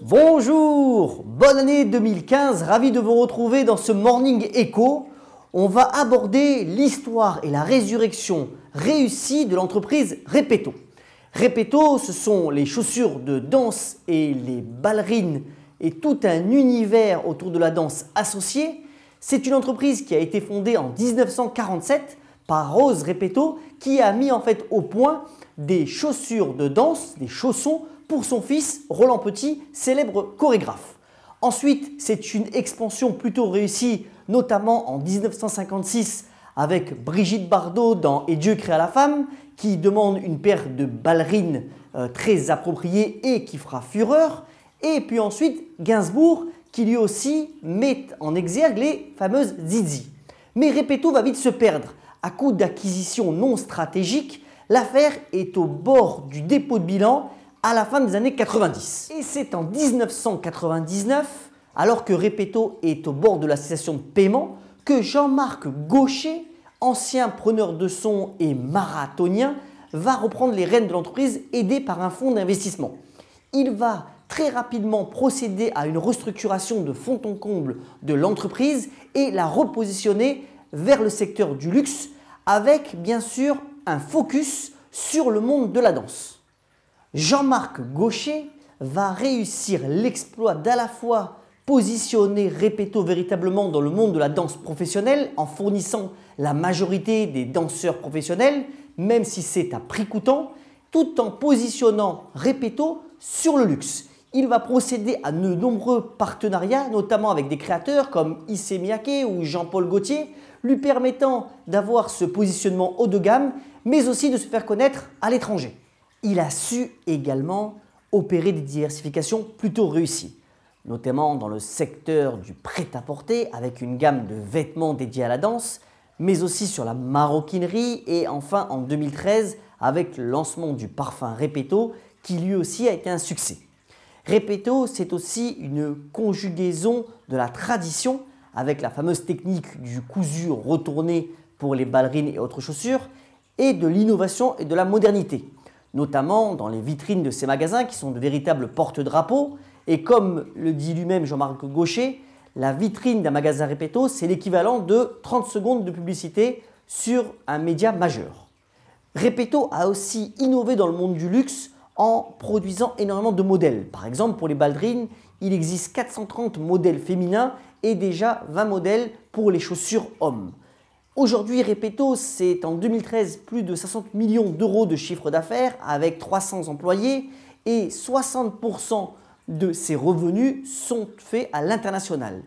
Bonjour, bonne année 2015, ravi de vous retrouver dans ce Morning Echo. On va aborder l'histoire et la résurrection réussie de l'entreprise Repetto. Repetto, ce sont les chaussures de danse et les ballerines et tout un univers autour de la danse associé. C'est une entreprise qui a été fondée en 1947 par Rose Repetto qui a mis au point des chaussures de danse, des chaussons pour son fils Roland Petit, célèbre chorégraphe. Ensuite, c'est une expansion plutôt réussie, notamment en 1956 avec Brigitte Bardot dans Et Dieu créa la femme, qui demande une paire de ballerines très appropriées et qui fera fureur. Et puis ensuite, Gainsbourg, qui lui aussi met en exergue les fameuses Zizi. Mais Repetto va vite se perdre. À coup d'acquisitions non stratégiques, l'affaire est au bord du dépôt de bilan à la fin des années 90. Et c'est en 1999, alors que Repetto est au bord de la cessation de paiement, que Jean-Marc Gaucher, ancien preneur de son et marathonien, va reprendre les rênes de l'entreprise aidé par un fonds d'investissement. Il va très rapidement procéder à une restructuration de fond en comble de l'entreprise et la repositionner vers le secteur du luxe avec bien sûr un focus sur le monde de la danse. Jean-Marc Gaucher va réussir l'exploit d'à la fois positionner Repetto véritablement dans le monde de la danse professionnelle en fournissant la majorité des danseurs professionnels, même si c'est à prix coûtant, tout en positionnant Repetto sur le luxe. Il va procéder à de nombreux partenariats, notamment avec des créateurs comme Issey Miyake ou Jean-Paul Gaultier, lui permettant d'avoir ce positionnement haut de gamme, mais aussi de se faire connaître à l'étranger. Il a su également opérer des diversifications plutôt réussies, notamment dans le secteur du prêt-à-porter avec une gamme de vêtements dédiés à la danse, mais aussi sur la maroquinerie et enfin en 2013 avec le lancement du parfum Repetto qui lui aussi a été un succès. Repetto, c'est aussi une conjugaison de la tradition avec la fameuse technique du cousu retourné pour les ballerines et autres chaussures et de l'innovation et de la modernité, notamment dans les vitrines de ces magasins qui sont de véritables porte-drapeaux. Et comme le dit lui-même Jean-Marc Gaucher, la vitrine d'un magasin Repetto, c'est l'équivalent de 30 secondes de publicité sur un média majeur. Repetto a aussi innové dans le monde du luxe en produisant énormément de modèles. Par exemple, pour les ballerines, il existe 430 modèles féminins et déjà 20 modèles pour les chaussures hommes. Aujourd'hui, Repetto, c'est en 2013 plus de 60 millions d'euros de chiffre d'affaires avec 300 employés et 60% de ses revenus sont faits à l'international.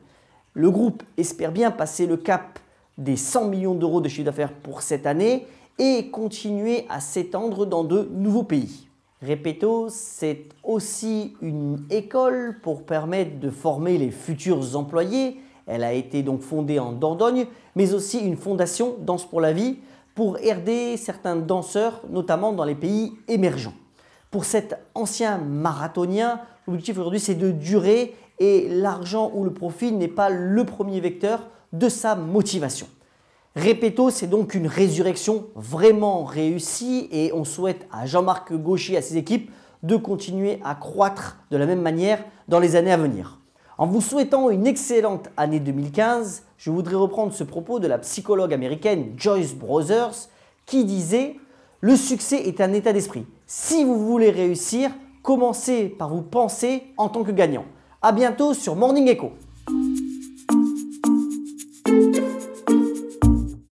Le groupe espère bien passer le cap des 100 millions d'euros de chiffre d'affaires pour cette année et continuer à s'étendre dans de nouveaux pays. Repetto, c'est aussi une école pour permettre de former les futurs employés. Elle a été donc fondée en Dordogne, mais aussi une fondation Danse pour la vie pour aider certains danseurs, notamment dans les pays émergents. Pour cet ancien marathonien, l'objectif aujourd'hui c'est de durer et l'argent ou le profit n'est pas le premier vecteur de sa motivation. Repetto, c'est donc une résurrection vraiment réussie et on souhaite à Jean-Marc Gaucher et à ses équipes de continuer à croître de la même manière dans les années à venir. En vous souhaitant une excellente année 2015, je voudrais reprendre ce propos de la psychologue américaine Joyce Brothers qui disait « Le succès est un état d'esprit. Si vous voulez réussir, commencez par vous penser en tant que gagnant. » À bientôt sur Morning Echo.